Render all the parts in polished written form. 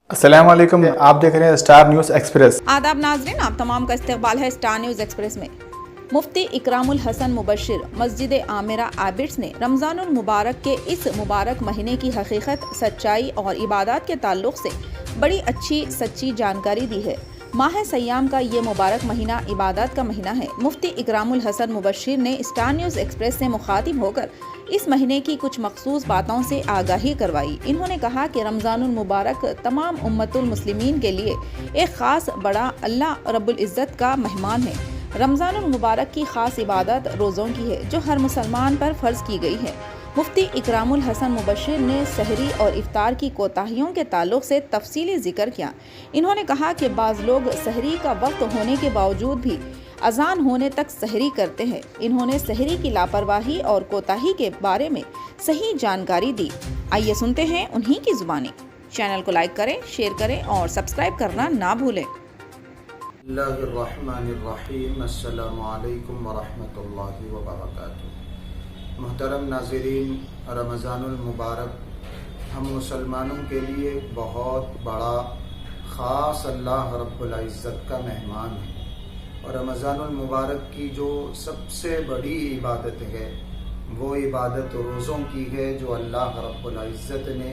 अस्सलाम वालेकुम, आप देख रहे हैं स्टार न्यूज़ एक्सप्रेस। आदाब नाजरीन, आप तमाम का इस्तकबाल है स्टार न्यूज़ एक्सप्रेस में। मुफ्ती इकरामुल हसन मुबशिर मस्जिद आमिरा आबिड्स ने रमज़ानुल मुबारक के इस मुबारक महीने की हकीकत, सच्चाई और इबादत के ताल्लुक़ से बड़ी अच्छी सच्ची जानकारी दी है। माह सयाम का ये मुबारक महीना इबादत का महीना है। मुफ्ती इकरामुल हसन मुबशिर ने स्टार न्यूज़ एक्सप्रेस से मुखातिब होकर इस महीने की कुछ मखसूस बातों से आगाही करवाई। इन्होंने कहा कि रमज़ानुल मुबारक तमाम उम्मतुल मुस्लिमीन के लिए एक ख़ास बड़ा अल्लाह रब्बुल इज़्ज़त का मेहमान है। रमज़ानुल मुबारक की ख़ास इबादत रोज़ों की है जो हर मुसलमान पर फ़र्ज़ की गई है। मुफ्ती इकरामुल हसन मुबशिर ने सहरी और इफ्तार की कोताहियों के ताल्लुक़ से तफसीली ज़िक्र किया। इन्होंने कहा कि बाज़ लोग सहरी का वक्त होने के बावजूद भी अजान होने तक सहरी करते हैं। इन्होंने सहरी की लापरवाही और कोताही के बारे में सही जानकारी दी। आइए सुनते हैं उन्हीं की ज़ुबानी। चैनल को लाइक करें, शेयर करें और सब्सक्राइब करना ना भूलें। बिस्मिल्लाहिर्रहमानिर्रहीम। अस्सलामु अलैकुम वरहमतुल्लाहि वबरकातुहू। मुहतरम नाज़रीन, रमज़ानुल मुबारक हम मुसलमानों के लिए बहुत बड़ा ख़ास अल्लाह रब्बुल इज़्ज़त का मेहमान है। और रमज़ानुल मुबारक की जो सबसे बड़ी इबादत है वो इबादत रोज़ों की है जो अल्लाह रब्बुल इज़्ज़त ने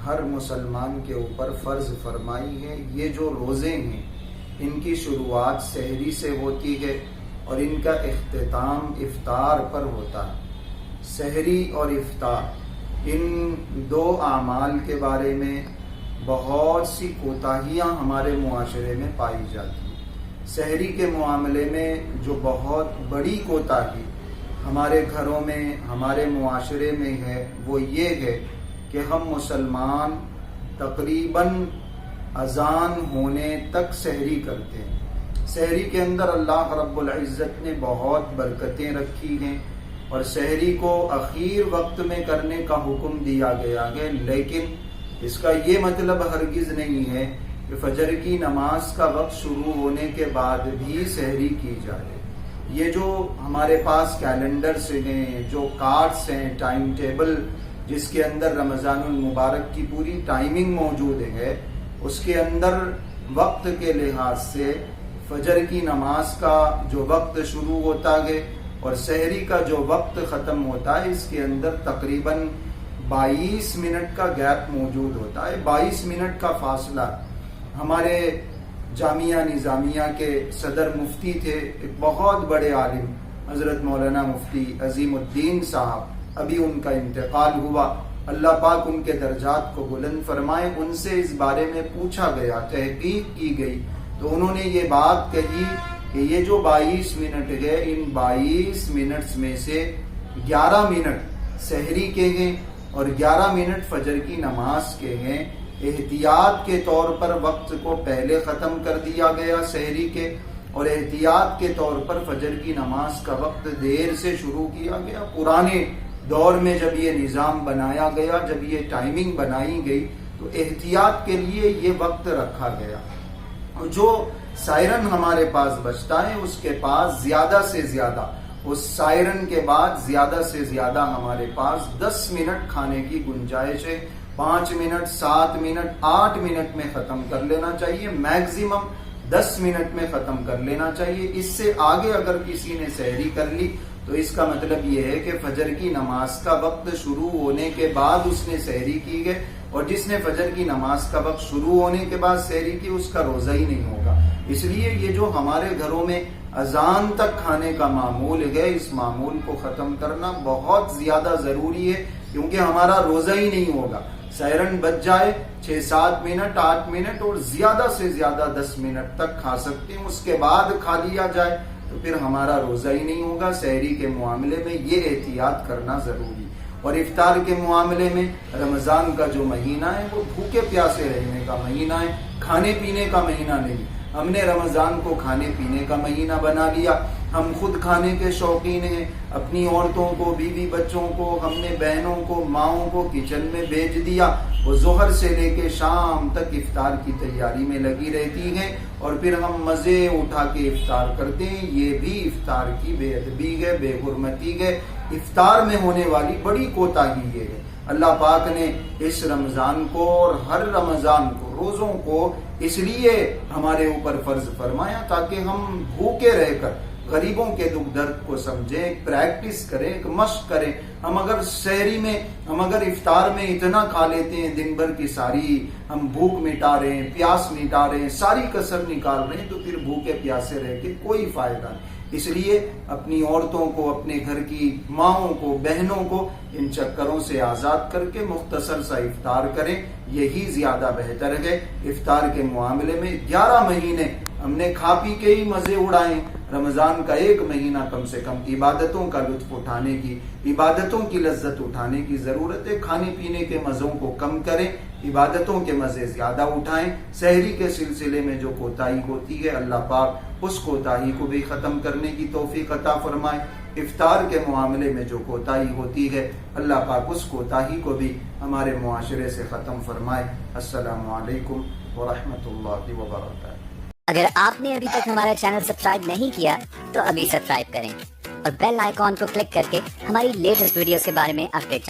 हर मुसलमान के ऊपर फ़र्ज़ फरमाई है। ये जो रोज़े हैं इनकी शुरुआत सहरी से होती है और इनका इख्तिताम इफ्तार पर होता है। सहरी और इफ्तार इन दो आमाल के बारे में बहुत सी कोताहियाँ हमारे मुआशरे में पाई जाती हैं। सहरी के मामले में जो बहुत बड़ी कोताही हमारे घरों में, हमारे मुआशरे में है वो ये है कि हम मुसलमान तकरीबन अजान होने तक सहरी करते हैं। सहरी के अंदर अल्लाह रब्बुल इज़्ज़त ने बहुत बरकतें रखी हैं और सहरी को आखिर वक्त में करने का हुक्म दिया गया है, लेकिन इसका ये मतलब हरगिज़ नहीं है कि फजर की नमाज का वक्त शुरू होने के बाद भी सहरी की जाए। ये जो हमारे पास कैलेंडर्स हैं, जो कार्ड्स हैं, टाइम टेबल जिसके अंदर रमज़ानुल मुबारक की पूरी टाइमिंग मौजूद है, उसके अंदर वक्त के लिहाज से फजर की नमाज का जो वक्त शुरू होता है और सहरी का जो वक्त ख़त्म होता है, इसके अंदर तकरीबन 22 मिनट का गैप मौजूद होता है। 22 मिनट का फासला। हमारे जामिया निज़ामिया के सदर मुफ्ती थे, एक बहुत बड़े आलिम हज़रत मौलाना मुफ्ती अज़ीमुद्दीन साहब, अभी उनका इंतकाल हुआ। अल्लाह पाक उनके दर्जात को बुलंद फरमाए। उनसे इस बारे में पूछा गया, तहकीक की गई, तो उन्होंने ये बात कही कि ये जो 22 मिनट है, इन 22 मिनट में से 11 मिनट सहरी के हैं और 11 मिनट फजर की नमाज के हैं। एहतियात के तौर पर वक्त को पहले ख़त्म कर दिया गया सहरी के, और एहतियात के तौर पर फजर की नमाज का वक्त देर से शुरू किया गया। पुराने दौर में जब ये निज़ाम बनाया गया, जब ये टाइमिंग बनाई गई, तो एहतियात के लिए ये वक्त रखा गया। और जो सायरन हमारे पास बजता है उसके पास ज्यादा से ज्यादा, उस सायरन के बाद ज्यादा से ज्यादा हमारे पास 10 मिनट खाने की गुंजाइश है। 5 मिनट, 7 मिनट, 8 मिनट में खत्म कर लेना चाहिए। मैक्सिमम 10 मिनट में खत्म कर लेना चाहिए। इससे आगे अगर किसी ने सहरी कर ली तो इसका मतलब ये है कि फजर की नमाज का वक्त शुरू होने के बाद उसने सहरी की है, और जिसने फजर की नमाज का वक्त शुरू होने के बाद सहरी की उसका रोजा ही नहीं होगा। इसलिए ये जो हमारे घरों में अजान तक खाने का मामूल है, इस मामूल को खत्म करना बहुत ज्यादा जरूरी है, क्योंकि हमारा रोजा ही नहीं होगा। सायरन बज जाए 6-7 मिनट, 8 मिनट और ज्यादा से ज्यादा 10 मिनट तक खा सकते हैं, उसके बाद खा लिया जाए तो फिर हमारा रोजा ही नहीं होगा। सहरी के मामले में ये एहतियात करना जरूरी। और इफ्तार के मामले में रमजान का जो महीना है वो भूखे प्यासे रहने का महीना है, खाने पीने का महीना नहीं। हमने रमजान को खाने पीने का महीना बना लिया। हम खुद खाने के शौकीन हैं। अपनी औरतों को, बीवी बच्चों को, हमने बहनों को, माओं को किचन में भेज दिया। वो जोहर से लेके शाम तक इफ्तार की तैयारी में लगी रहती हैं और फिर हम मजे उठा के इफ्तार करते हैं। ये भी इफ्तार की बेअदबी है, बेहुरमती है। इफ्तार में होने वाली बड़ी कोताही ये है। اللہ پاک نے اس رمضان کو اور ہر رمضان کو روزوں کو اس لیے ہمارے اوپر فرض فرمایا تاکہ ہم بھوکے رہ کر غریبوں کے دکھ درد کو سمجھیں، ایک پریکٹس کریں، ایک مشق کریں۔ ہم اگر سحری میں، ہم اگر افطار میں اتنا کھا لیتے ہیں، دن بھر کی ساری ہم بھوک مٹا رہے ہیں، پیاس مٹا رہے ہیں، ساری کسر نکال رہے ہیں، تو پھر بھوکے پیاسے رہ کے کوئی فائدہ نہیں۔ اس لیے اپنی عورتوں کو، اپنے گھر کی ماؤں کو، بہنوں کو ان چکروں سے آزاد کر کے مختصر سا افطار کریں، یہی زیادہ بہتر ہے۔ افطار کے معاملے میں 11 مہینے ہم نے کھا پی کے ہی مزے اڑائیں، رمضان کا 1 مہینہ کم سے کم عبادتوں کا لطف اٹھانے کی، عبادتوں کی لذت اٹھانے کی ضرورت ہے۔ کھانے پینے کے مزوں کو کم کریں، عبادتوں کے مزے زیادہ اٹھائیں۔ سحری کے سلسلے میں جو کوتاہی ہوتی ہے، اللہ پاک اس کوتاہی کو بھی ختم کرنے کی توفیق عطا فرمائے۔ افطار کے معاملے میں جو کوتاہی ہوتی ہے، اللہ پاک اس کوتاہی کو بھی ہمارے معاشرے سے ختم فرمائے۔ السلام علیکم ورحمۃ اللہ وبرکاتہ۔ اگر آپ نے ابھی تک ہمارا چینل سبسکرائب نہیں کیا تو ابھی سبسکرائب کریں اور بیل آئیکن کو کلک کر کے ہماری لیٹسٹ ویڈیوز کے بارے میں اپڈیٹ